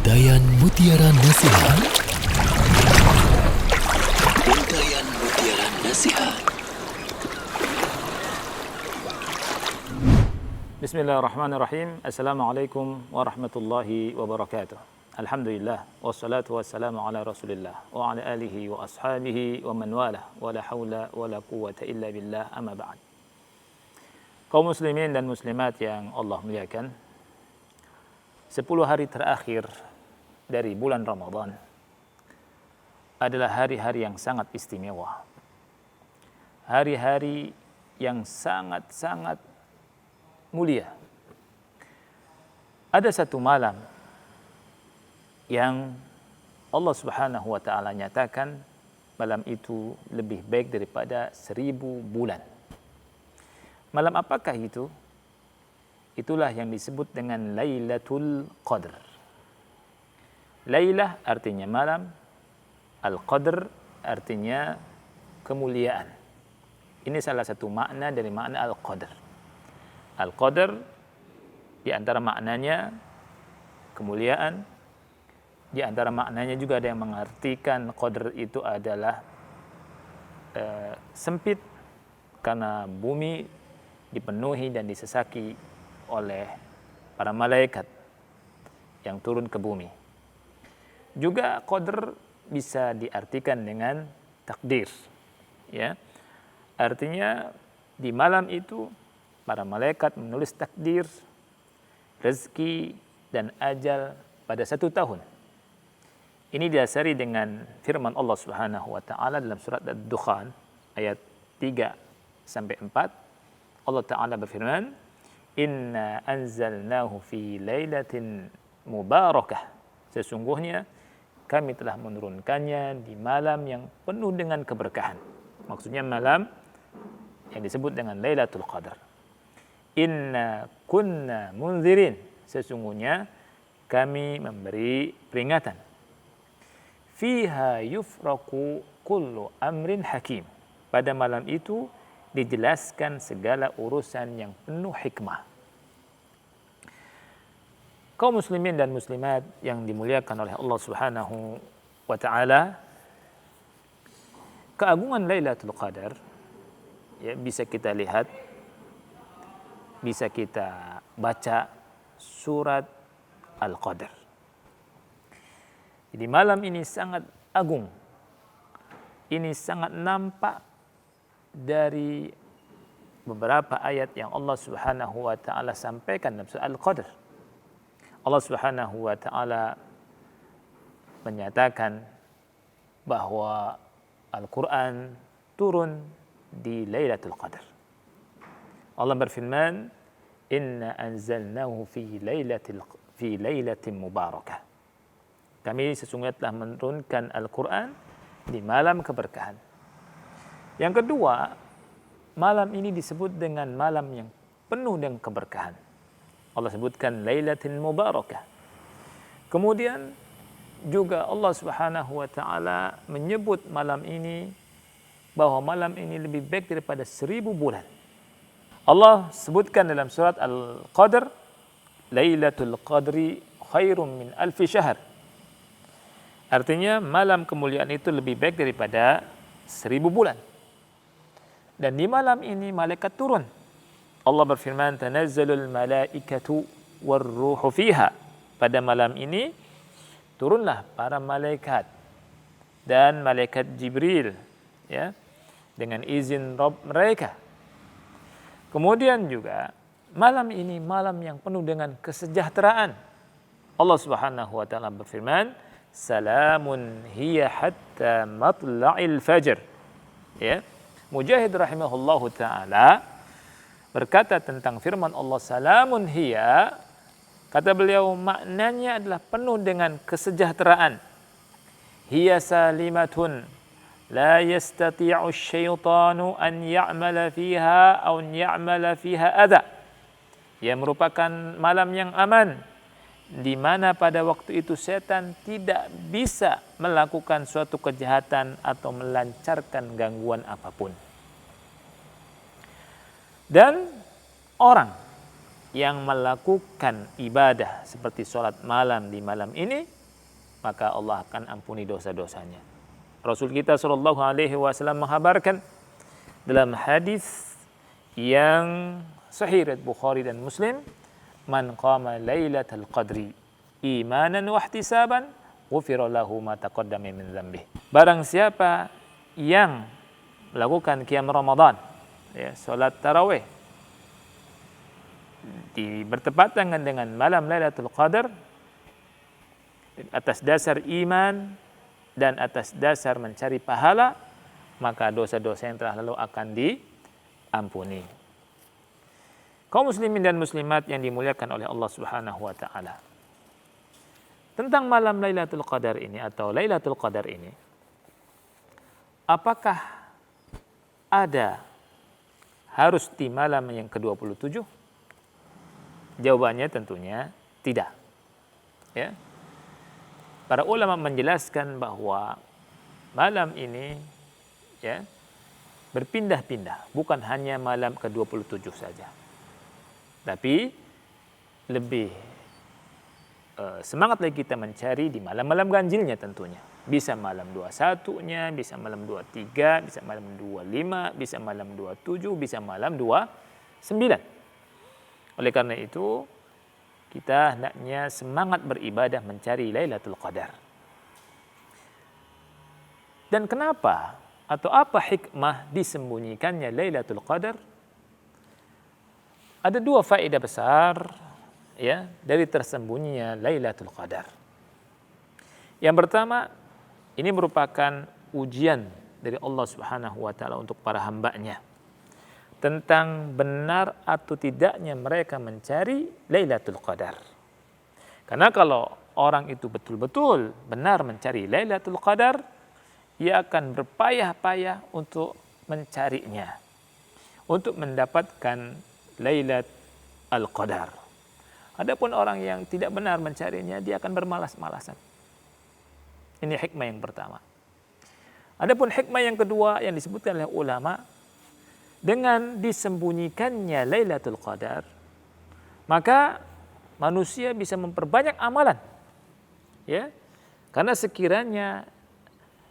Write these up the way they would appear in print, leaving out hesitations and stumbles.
Untayan Mutiara Nasihat. Untayan Mutiara Nasihat. Bismillahirrahmanirrahim. Assalamualaikum warahmatullahi wabarakatuh. Alhamdulillah wassalatu wassalamu ala Rasulillah wa ala alihi wa ashabihi wa man walah wa la haula wa la quwwata illa billah, amma ba'd. Kaum muslimin dan muslimat yang Allah muliakan, 10 hari terakhir dari bulan Ramadan adalah hari-hari yang sangat istimewa. Hari-hari yang sangat-sangat mulia. Ada satu malam yang Allah Subhanahu wa taala nyatakan malam itu lebih baik daripada 1000 bulan. Malam apakah itu? Itulah yang disebut dengan Lailatul Qadr. Lailah artinya malam, Al-Qadr artinya kemuliaan. Ini salah satu makna dari makna Al-Qadr. Al-Qadr di antara maknanya kemuliaan, di antara maknanya juga ada yang mengartikan Qadr itu adalah sempit karena bumi dipenuhi dan disesaki oleh para malaikat yang turun ke bumi. Juga qadr bisa diartikan dengan takdir, ya. Artinya di malam itu para malaikat menulis takdir, rezeki dan ajal pada 1 tahun. Ini didasari dengan firman Allah Subhanahu wa taala dalam surat Ad-Dukhan ayat 3 sampai 4. Allah taala berfirman, Inna anzalnahu fi lailatin mubarakah. Sesungguhnya kami telah menurunkannya di malam yang penuh dengan keberkahan. Maksudnya malam yang disebut dengan Lailatul Qadar. Inna kunna munzirin. Sesungguhnya kami memberi peringatan. Fiha yufraku kullu amrin hakim. Pada malam itu dijelaskan segala urusan yang penuh hikmah. Kaum muslimin dan muslimat yang dimuliakan oleh Allah Subhanahu wa taala, keagungan Lailatul Qadar ya bisa kita lihat, bisa kita baca surat Al-Qadar. Jadi malam ini sangat agung. Ini sangat nampak dari beberapa ayat yang Allah Subhanahu wa taala sampaikan dalam surah Al-Qadr. Allah Subhanahu wa taala menyatakan bahwa Al-Qur'an turun di Lailatul Qadar. Allah berfirman, "Inna anzalnahu fi lailatin mubarakah." Kami sesungguhnya telah menurunkan Al-Qur'an di malam keberkahan. Yang kedua, malam ini disebut dengan malam yang penuh dengan keberkahan. Allah sebutkan Lailatul Mubarakah. Kemudian juga Allah Subhanahu wa taala menyebut malam ini bahwa malam ini lebih baik daripada 1000 bulan. Allah sebutkan dalam surat Al-Qadr, Lailatul Qadri khairum min alfi syahr. Artinya malam kemuliaan itu lebih baik daripada 1000 bulan. Dan di malam ini malaikat turun. Allah berfirman, "Tanazzalul malaikatu warruhu fiha." Pada malam ini turunlah para malaikat dan malaikat Jibril, ya, dengan izin Rabb mereka. Kemudian juga malam ini malam yang penuh dengan kesejahteraan. Allah Subhanahu wa taala berfirman, "Salamun hiya hatta matla'il fajr." Ya. Mujahid rahimahullahu ta'ala berkata tentang firman Allah, salamun hiya, kata beliau maknanya adalah penuh dengan kesejahteraan. Hiya salimatun la yastati'u syaitanu an ya'mala fiha aw ya'mala fiha adha. Ia merupakan malam yang aman, di mana pada waktu itu setan tidak bisa melakukan suatu kejahatan atau melancarkan gangguan apapun. Dan orang yang melakukan ibadah seperti sholat malam di malam ini maka Allah akan ampuni dosa-dosanya. Rasul kita sallallahu alaihi wasallam menghabarkan dalam hadis yang sahih riwayat Bukhari dan Muslim, man qama lailatal qadri imanan wa ihtisaban ghufira lahu ma taqaddama min dzambih. Barang siapa yang melakukan qiyam Ramadan, ya, salat tarawih bertepatan dengan malam Lailatul Qadar atas dasar iman dan atas dasar mencari pahala, maka dosa-dosa yang telah lalu akan diampuni. Kaum muslimin dan muslimat yang dimuliakan oleh Allah Subhanahu wa taala. Tentang malam Lailatul Qadar ini atau Lailatul Qadar ini, apakah ada harus di malam yang ke-27? Jawabannya tentunya tidak. Ya. Para ulama menjelaskan bahwa malam ini, ya, berpindah-pindah, bukan hanya malam ke-27 saja. Tapi lebih semangat lagi kita mencari di malam-malam ganjilnya tentunya. Bisa malam 21-nya, bisa malam 23, bisa malam 25, bisa malam 27, bisa malam 29. Oleh karena itu, kita hendaknya semangat beribadah mencari Lailatul Qadar. Dan kenapa atau apa hikmah disembunyikannya Lailatul Qadar? Ada dua faedah besar, ya, dari tersembunyinya Lailatul Qadar. Yang pertama, ini merupakan ujian dari Allah Subhanahu wa taala untuk para hamba-Nya tentang benar atau tidaknya mereka mencari Lailatul Qadar. Karena kalau orang itu betul-betul benar mencari Lailatul Qadar, ia akan berpayah-payah untuk mencarinya, untuk mendapatkan Lailatul Qadar. Adapun orang yang tidak benar mencarinya, dia akan bermalas-malasan. Ini hikmah yang pertama. Adapun hikmah yang kedua yang disebutkan oleh ulama, dengan disembunyikannya Lailatul Qadar, maka manusia bisa memperbanyak amalan. Ya. Karena sekiranya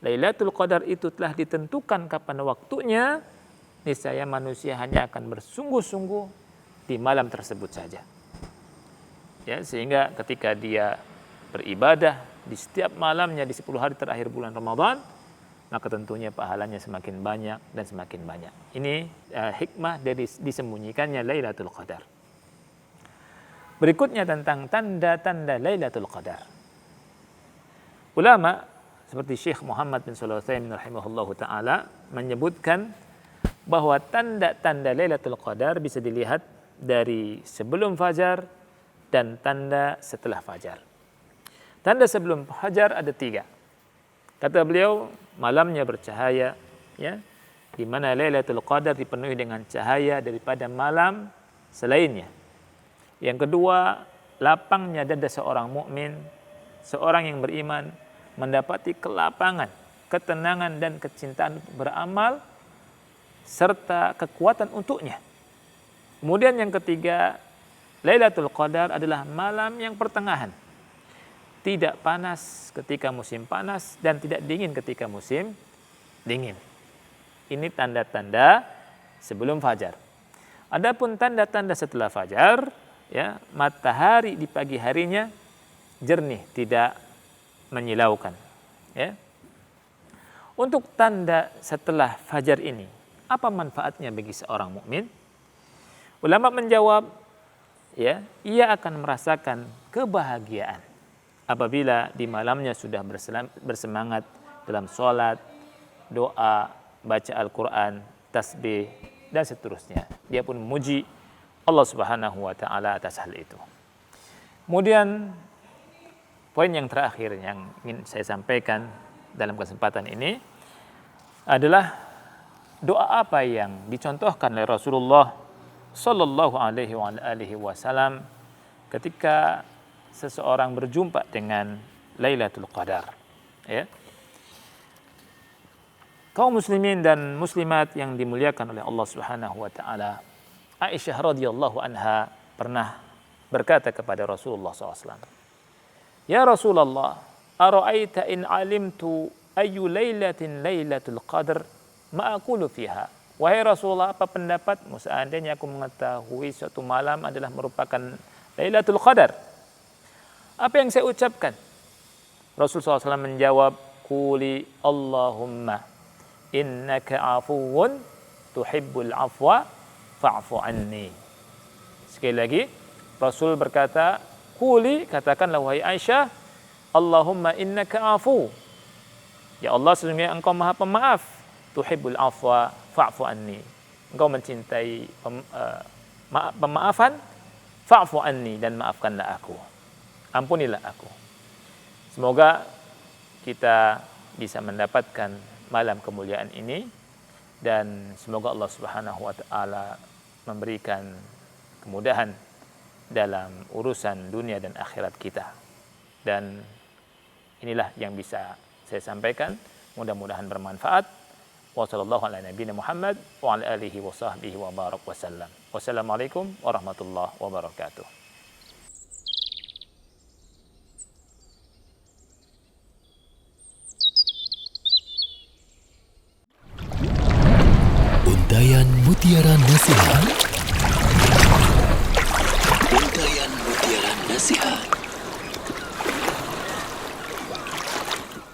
Lailatul Qadar itu telah ditentukan kapan waktunya, niscaya manusia hanya akan bersungguh-sungguh di malam tersebut saja. Ya, sehingga ketika dia beribadah di setiap malamnya di 10 hari terakhir bulan Ramadan, maka tentunya pahalanya semakin banyak dan semakin banyak. Ini hikmah dari disembunyikannya Lailatul Qadar. Berikutnya tentang tanda-tanda Lailatul Qadar. Ulama seperti Syekh Muhammad bin Shalih Al-Utsaimin rahimahullahu taala menyebutkan bahwa tanda-tanda Lailatul Qadar bisa dilihat dari sebelum fajar dan tanda setelah fajar. Tanda sebelum fajar ada 3. Kata beliau, malamnya bercahaya, ya, di mana Lailatul Qadar dipenuhi dengan cahaya daripada malam selainnya. Yang kedua, lapangnya dada seorang mukmin, seorang yang beriman mendapati kelapangan, ketenangan dan kecintaan untuk beramal serta kekuatan untuknya. Kemudian yang ketiga, Lailatul Qadar adalah malam yang pertengahan. Tidak panas ketika musim panas dan tidak dingin ketika musim dingin. Ini tanda-tanda sebelum fajar. Adapun tanda-tanda setelah fajar, ya, matahari di pagi harinya jernih, tidak menyilaukan, ya. Untuk tanda setelah fajar ini, apa manfaatnya bagi seorang mukmin? Ulama menjawab, ya, ia akan merasakan kebahagiaan apabila di malamnya sudah bersemangat dalam sholat, doa, baca Al-Quran, tasbih, dan seterusnya. Dia pun memuji Allah Subhanahu wa taala atas hal itu. Kemudian poin yang terakhir yang ingin saya sampaikan dalam kesempatan ini adalah doa apa yang dicontohkan oleh Rasulullah sallallahu alaihi wasallam ketika seseorang berjumpa dengan Lailatul Qadar. Ya. Kaum muslimin dan muslimat yang dimuliakan oleh Allah Subhanahu wa taala, Aisyah radhiyallahu anha pernah berkata kepada Rasulullah SAW, "Ya Rasulullah, ara'aita in alimtu ayu lailatin lailatul qadr ma aqulu fiha. Wahai Rasulullah, apa pendapatmu seandainya aku mengetahui suatu malam adalah merupakan Lailatul Qadar? Apa yang saya ucapkan? Rasulullah SAW menjawab, Quli Allahumma innaka afuwun tuhibbul afwa fa'fu anni. Sekali lagi, Rasul berkata, Quli, katakanlah wahai Aisyah, Allahumma innaka afu. Ya Allah, sesungguhnya engkau maha pemaaf. Tuhibbul afwa fa'fu anni. Engkau mencintai pemaafan, fa'fu anni, dan maafkanlah aku. Ampunilah aku. Semoga kita bisa mendapatkan malam kemuliaan ini, dan semoga Allah Subhanahu wa taala memberikan kemudahan dalam urusan dunia dan akhirat kita. Dan inilah yang bisa saya sampaikan, mudah-mudahan bermanfaat. Wassalamualaikum warahmatullahi wabarakatuh. Untayan Mutiara Nasihat. Untayan Mutiara Nasihat.